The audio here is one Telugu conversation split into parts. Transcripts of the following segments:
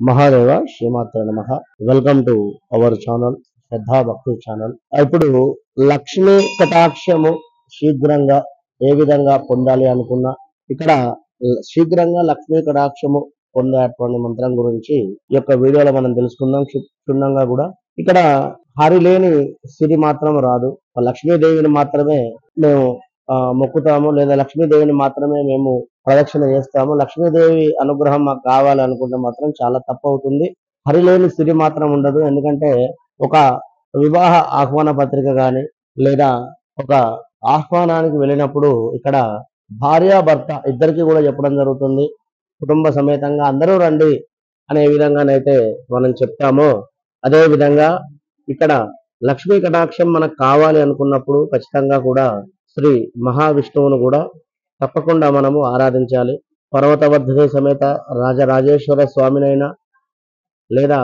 మహాదేవ శ్రీమాత్ర నమః. వెల్కమ్ టు అవర్ ఛానల్ శ్రద్ధా భక్తి ఛానల్. ఇప్పుడు లక్ష్మీ కటాక్షము శీఘ్రంగా ఏ విధంగా పొందాలి అనుకున్నా ఇక్కడ శీఘ్రంగా లక్ష్మీ కటాక్షము పొందేటువంటి మంత్రం గురించి ఈ యొక్క వీడియోలో మనం తెలుసుకుందాం. క్షుణ్ణంగా కూడా ఇక్కడ హరి లేని సిరి మాత్రం రాదు. లక్ష్మీదేవిని మాత్రమే మేము మొక్కుతాము, లేదా లక్ష్మీదేవిని మాత్రమే మేము ప్రదక్షిణ చేస్తాము. లక్ష్మీదేవి అనుగ్రహం మాకు కావాలి అనుకుంటే మాత్రం చాలా తప్పు అవుతుంది. హరిలేని సిరి మాత్రం ఉండదు. ఎందుకంటే ఒక వివాహ ఆహ్వాన పత్రిక కానీ లేదా ఒక ఆహ్వానానికి వెళ్ళినప్పుడు ఇక్కడ భార్యాభర్త ఇద్దరికి కూడా చెప్పడం జరుగుతుంది, కుటుంబ సమేతంగా అందరూ రండి అనే విధంగానైతే మనం చెప్తామో అదే విధంగా ఇక్కడ లక్ష్మీ కటాక్షం మనకు కావాలి అనుకున్నప్పుడు ఖచ్చితంగా కూడా శ్రీ మహావిష్ణువును కూడా తప్పకుండా మనము ఆరాధించాలి. పర్వతవర్ధి సమేత రాజరాజేశ్వర స్వామినైనా లేదా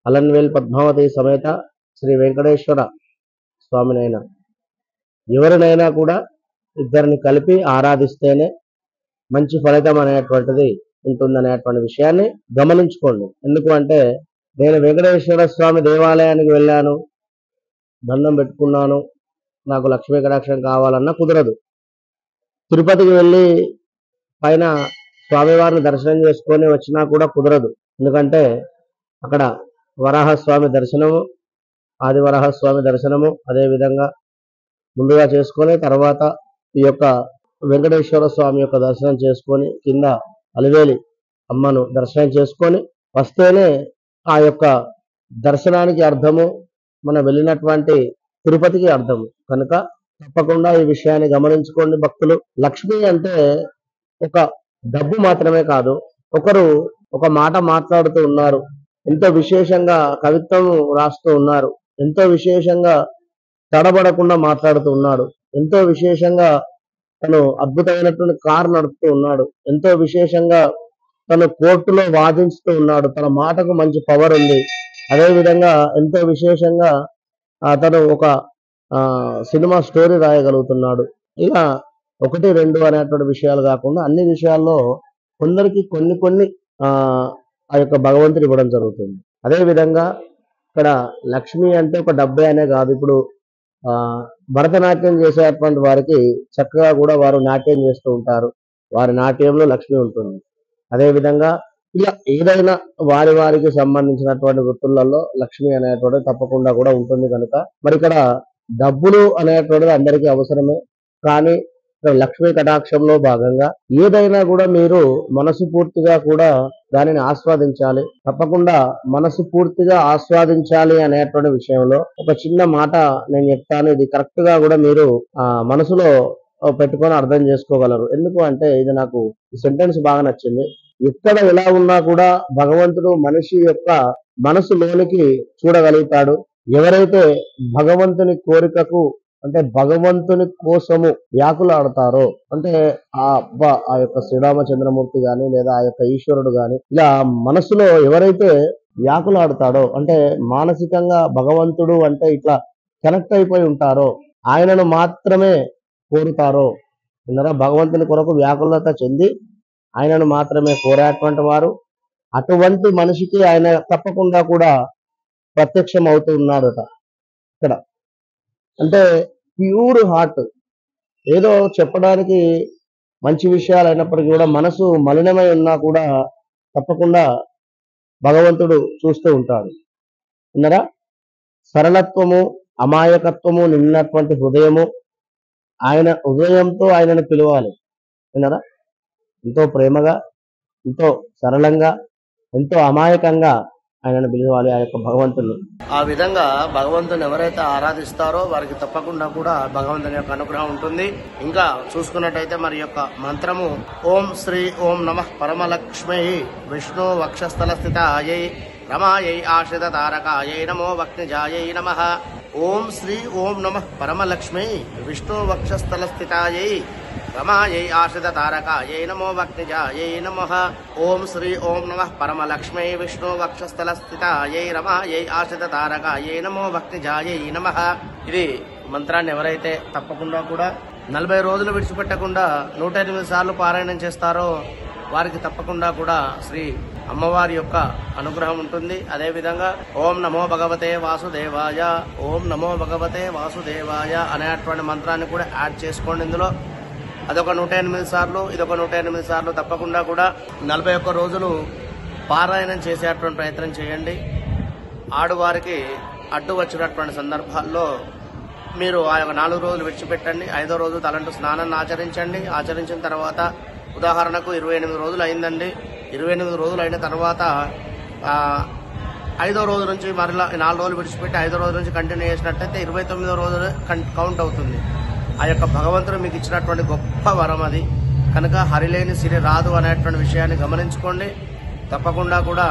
అలన్వేల్ పద్మావతి సమేత శ్రీ వెంకటేశ్వర స్వామినైనా ఎవరినైనా కూడా ఇద్దరిని కలిపి ఆరాధిస్తేనే మంచి ఫలితం అనేటువంటిది ఉంటుందనేటువంటి విషయాన్ని గమనించుకోండి. ఎందుకు అంటే నేను వెంకటేశ్వర స్వామి దేవాలయానికి వెళ్ళాను, దండం పెట్టుకున్నాను, నాకు లక్ష్మీ కటాక్షం కావాలన్నా కుదరదు. తిరుపతికి వెళ్ళి పైన స్వామివారిని దర్శనం చేసుకొని వచ్చినా కూడా కుదరదు. ఎందుకంటే అక్కడ వరాహస్వామి దర్శనము, ఆదివరాహస్వామి దర్శనము అదేవిధంగా ముందుగా చేసుకొని తర్వాత ఈ యొక్క వెంకటేశ్వర స్వామి యొక్క దర్శనం చేసుకొని కింద అలివేలి అమ్మను దర్శనం చేసుకొని వస్తేనే ఆ యొక్క దర్శనానికి అర్థము, మనం వెళ్ళినటువంటి తిరుపతికి అర్థము. కనుక తప్పకుండా ఈ విషయాన్ని గమనించుకోండి భక్తులు. లక్ష్మి అంటే ఒక డబ్బు మాత్రమే కాదు. ఒకరు ఒక మాట మాట్లాడుతూ ఉన్నారు, ఎంతో విశేషంగా కవిత్వం రాస్తూ ఉన్నారు, ఎంతో విశేషంగా తడబడకుండా మాట్లాడుతూ ఉన్నాడు, ఎంతో విశేషంగా తను అద్భుతమైనటువంటి కారు నడుపుతూ ఉన్నాడు, ఎంతో విశేషంగా తను కోర్టులో వాదించుతూ ఉన్నాడు, తన మాటకు మంచి పవర్ ఉంది. అదేవిధంగా ఎంతో విశేషంగా తను ఒక సినిమా స్టోరీ రాయగలుగుతున్నాడు. ఇలా ఒకటి రెండు అనేటువంటి విషయాలు కాకుండా అన్ని విషయాల్లో కొందరికి కొన్ని కొన్ని ఆ యొక్క భగవంతుడు ఇవ్వడం జరుగుతుంది. అదేవిధంగా ఇక్కడ లక్ష్మి అంటే ఒక డబ్బే అనే కాదు. ఇప్పుడు భరతనాట్యం చేసేటువంటి వారికి చక్కగా కూడా వారు నాట్యం చేస్తూ ఉంటారు, వారి నాట్యంలో లక్ష్మి ఉంటుంది. అదేవిధంగా ఇలా ఏదైనా వారి వారికి సంబంధించినటువంటి వృత్తులలో లక్ష్మి అనేటువంటిది తప్పకుండా కూడా ఉంటుంది. కనుక మరి ఇక్కడ డబ్బులు అనేటువంటిది అందరికీ అవసరమే, కానీ లక్ష్మీ కటాక్షంలో భాగంగా ఏదైనా కూడా మీరు మనసు పూర్తిగా కూడా దానిని ఆస్వాదించాలి. తప్పకుండా మనసు పూర్తిగా ఆస్వాదించాలి అనేటువంటి విషయంలో ఒక చిన్న మాట నేను చెప్తాను. ఇది కరెక్ట్ గా కూడా మీరు మనసులో పెట్టుకొని అర్థం చేసుకోగలరు. ఎందుకు అంటే ఇది నాకు ఈ సెంటెన్స్ బాగా నచ్చింది. ఎక్కడ ఎలా ఉన్నా కూడా భగవంతుడు మనిషి యొక్క మనసులోనికి చూడగలుగుతాడు. ఎవరైతే భగవంతుని కోరికకు అంటే భగవంతుని కోసము వ్యాకులాడతారో, అంటే ఆ యొక్క శ్రీరామచంద్రమూర్తి గాని లేదా ఆ యొక్క ఈశ్వరుడు గాని ఇలా మనసులో ఎవరైతే వ్యాకులాడతాడో, అంటే మానసికంగా భగవంతుడు అంటే ఇట్లా కనెక్ట్ అయిపోయి ఉంటారో, ఆయనను మాత్రమే కోరుతారో, భగవంతుని కొరకు వ్యాకులత చెంది ఆయనను మాత్రమే కోరేటువంటి వారు, అటువంటి మనిషికి ఆయన తప్పకుండా కూడా ప్రత్యక్షం అవుతూ ఉన్నాడట. ఇక్కడ అంటే ప్యూర్ హార్ట్, ఏదో చెప్పడానికి మంచి విషయాలు అయినప్పటికీ కూడా మనసు మలినమై ఉన్నా కూడా తప్పకుండా భగవంతుడు చూస్తూ ఉంటాడు. విన్నారా? సరళత్వము అమాయకత్వము నిన్నటువంటి హృదయము, ఆయన హృదయంతో ఆయనను పిలవాలి. విన్నారా? ఎంతో ప్రేమగా, ఎంతో సరళంగా, ఎంతో అమాయకంగా ఆయనను పిలవాలి ఆ యొక్క భగవంతుని. ఆ విధంగా భగవంతుని ఎవరైతే ఆరాధిస్తారో వారికి తప్పకుండా కూడా భగవంతుని యొక్క అనుగ్రహం ఉంటుంది. ఇంకా చూసుకున్నట్టయితే మరి యొక్క మంత్రము ఓం శ్రీ ఓం నమః పరమలక్ష్మై విష్ణు వక్షస్థల స్థితాయై రమాయై ఆశ్రిత తారకాయై నమో వక్నిజాయై నమః. ఓం శ్రీ ఓం నమః పరమలక్ష్మై విష్ణు వక్షస్థల స్థితాయై రమాయై ఆశ్రిత తారకాయై నమో వక్నిజాయై నమః. ఓం శ్రీ ఓం నమః పరమలక్ష్మై విష్ణు వక్షస్థల స్థితాయై రమాయై ఆశ్రిత తారకాయై నమో వక్నిజాయై నమః. ఇది మంత్రాన్ని ఎవరైతే తప్పకుండా కూడా 40 రోజులు విడిచిపెట్టకుండా 108 సార్లు పారాయణం చేస్తారో వారికి తప్పకుండా కూడా శ్రీ అమ్మవారి యొక్క అనుగ్రహం ఉంటుంది. అదేవిధంగా ఓం నమో భగవతే వాసుదేవాయ, ఓం నమో భగవతే వాసుదేవాయ అనేటువంటి మంత్రాన్ని కూడా యాడ్ చేసుకోండి ఇందులో. అదొక 108 సార్లు, ఇదొక 108 సార్లు తప్పకుండా కూడా 41 రోజులు పారాయణం చేసేటువంటి ప్రయత్నం చేయండి. ఆడవారికి అడ్డు వచ్చినటువంటి సందర్భాల్లో మీరు ఆ యొక్క 4 రోజులు విడిచిపెట్టండి. 5వ రోజు తలంటు స్నానాన్ని ఆచరించండి. ఆచరించిన తర్వాత ఉదాహరణకు 28 రోజులు అయిందండి. 28 రోజులు అయిన తర్వాత 5వ రోజు నుంచి మరలా 4 రోజులు విడిచిపెట్టి 5వ రోజు నుంచి కంటిన్యూ చేసినట్టయితే 29వ రోజు కౌంట్ అవుతుంది. ఆ యొక్క భగవంతుడు మీకు ఇచ్చినటువంటి గొప్ప వరం అది. కనుక హరిలేని సిరి రాదు అనేటువంటి విషయాన్ని గమనించుకోండి. తప్పకుండా కూడా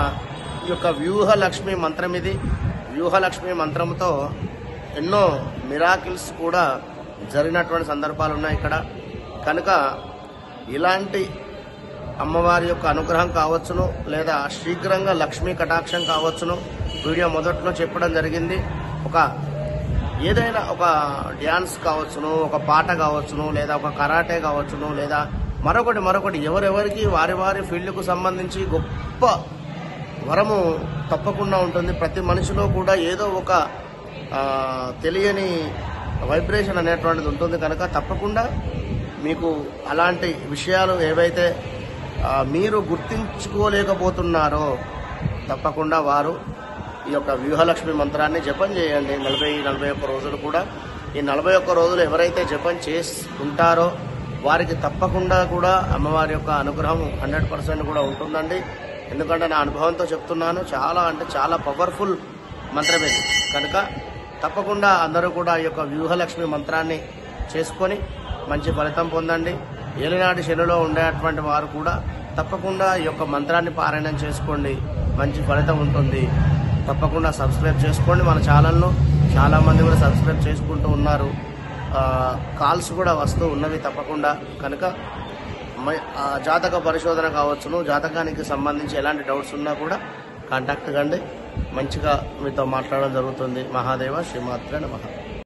ఈ యొక్క వ్యూహలక్ష్మి మంత్రం ఇది. వ్యూహలక్ష్మి మంత్రంతో ఎన్నో మిరాకిల్స్ కూడా జరిగినటువంటి సందర్భాలు ఉన్నాయి ఇక్కడ. కనుక ఇలాంటి అమ్మవారి యొక్క అనుగ్రహం కావచ్చును, లేదా శీఘ్రంగా లక్ష్మీ కటాక్షం కావచ్చును. వీడియో మొదట్లో చెప్పడం జరిగింది. ఏదైనా ఒక డ్యాన్స్ కావచ్చును, ఒక పాట కావచ్చును, లేదా ఒక కరాటే కావచ్చును, లేదా మరొకటి ఎవరెవరికి వారి వారి ఫీల్డ్కు సంబంధించి గొప్ప వరము తప్పకుండా ఉంటుంది. ప్రతి మనిషిలో కూడా ఏదో ఒక తెలియని వైబ్రేషన్ అనేటువంటిది ఉంటుంది. కనుక తప్పకుండా మీకు అలాంటి విషయాలు ఏవైతే మీరు గుర్తించుకోలేకపోతున్నారో తప్పకుండా వారు ఈ యొక్క వ్యూహలక్ష్మి మంత్రాన్ని జపం చేయండి. 40-41 రోజులు కూడా. ఈ 41 రోజులు ఎవరైతే జపం చేసుకుంటారో వారికి తప్పకుండా కూడా అమ్మవారి యొక్క అనుగ్రహం 100% కూడా ఉంటుందండి. ఎందుకంటే నా అనుభవంతో చెప్తున్నాను. చాలా అంటే చాలా పవర్ఫుల్ మంత్రం ఇది. కనుక తప్పకుండా అందరూ కూడా ఈ యొక్క వ్యూహలక్ష్మి మంత్రాన్ని చేసుకొని మంచి ఫలితం పొందండి. ఏలినాటి శనిలో ఉండేటువంటి వారు కూడా తప్పకుండా ఈ యొక్క మంత్రాన్ని పారాయణం చేసుకోండి, మంచి ఫలితం ఉంటుంది. తప్పకుండా సబ్స్క్రైబ్ చేసుకోండి మన ఛానల్ను. చాలామంది కూడా సబ్స్క్రైబ్ చేసుకుంటూ ఉన్నారు. కాల్స్ కూడా వస్తూ ఉన్నవి తప్పకుండా. కనుక జాతక పరిశోధన కావచ్చును, జాతకానికి సంబంధించి ఎలాంటి డౌట్స్ ఉన్నా కూడా కాంటాక్ట్ కండి. మంచిగా మీతో మాట్లాడడం జరుగుతుంది. మహాదేవ శ్రీమాత్రే నమః.